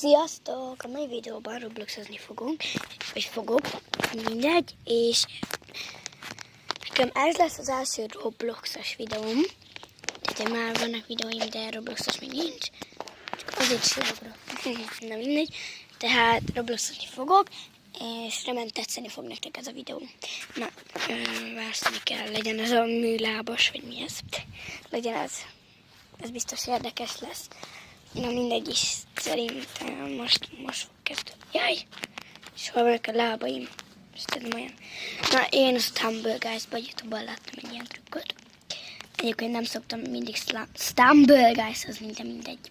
Sziasztok! A mai videóban Robloxozni fogok, mindegy, és nekem ez lesz az első Robloxos videóm. Tehát már vannak videóim, de Robloxos még nincs, csak azért is na mindegy. Tehát Robloxozni fogok, és remélem tetszeni fog nektek ez a videó. Na, választani kell, legyen ez a műlábas, vagy mi ez. Legyen ez biztos érdekes lesz. Na mindegy is, szerintem most fog kezdődni. Jaj! És hol vannak a lábaim? És ez nem olyan. Na, én a Stumble Guys-ban YouTube-ban láttam egy ilyen trükköt. Egyébként nem szoktam mindig Stumble Guys, az mindegy.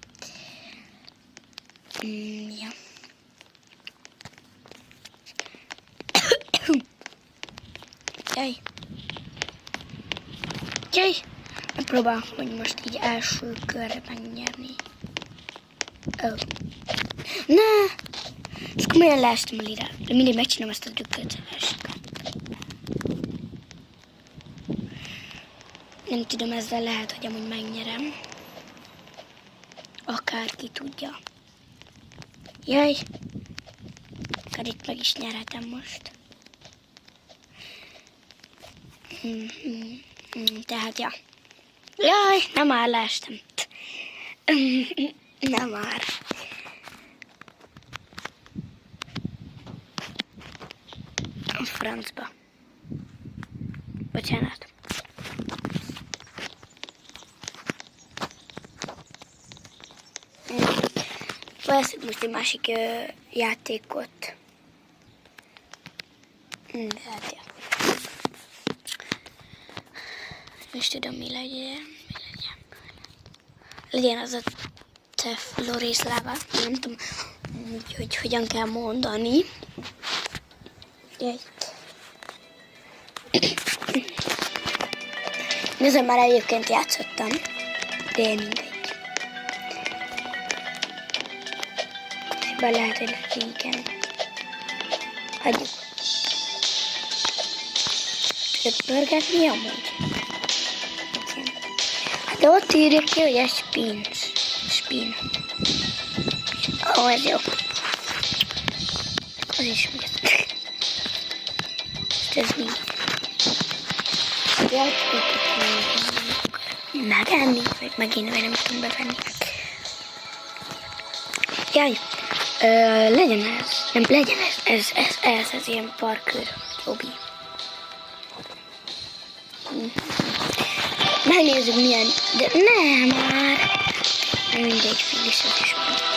Ja. Jaj! Megpróbálom, hogy most így első körre megnyerni. Ne! És komolyan leestem a lira. De mindig megcsinálom ezt a trükköt. Nem tudom, ezzel lehet, hogy amúgy megnyerem. Akárki tudja. Jaj! Akár itt meg is nyerhetem most. Tehát, ja. Jaj, nem már leestem. Nem már. A francba. Bocsánat. Veszünk most egy másik játékot. De hát, ja. Most tudom, mi legyen. Legyen az a Tefloris lába. Nem tudom, hogy hogyan kell mondani. Jaj. Ezzel már egyébként játszottam. De mindegy. Be lehet, hogy igen. Hagyjuk. Tudod pörgetni amúgy? De ott írja ki, hogy ez spin. Ó, ez jó. Az is úgy. Ez mi? Megenni? Vagy megint nem tudom bevenni. Jaj. Legyen ez. Nem, legyen ez ilyen parkour hobby. Megnézzük milyen, de nem már. Mindegy, Filisat is van.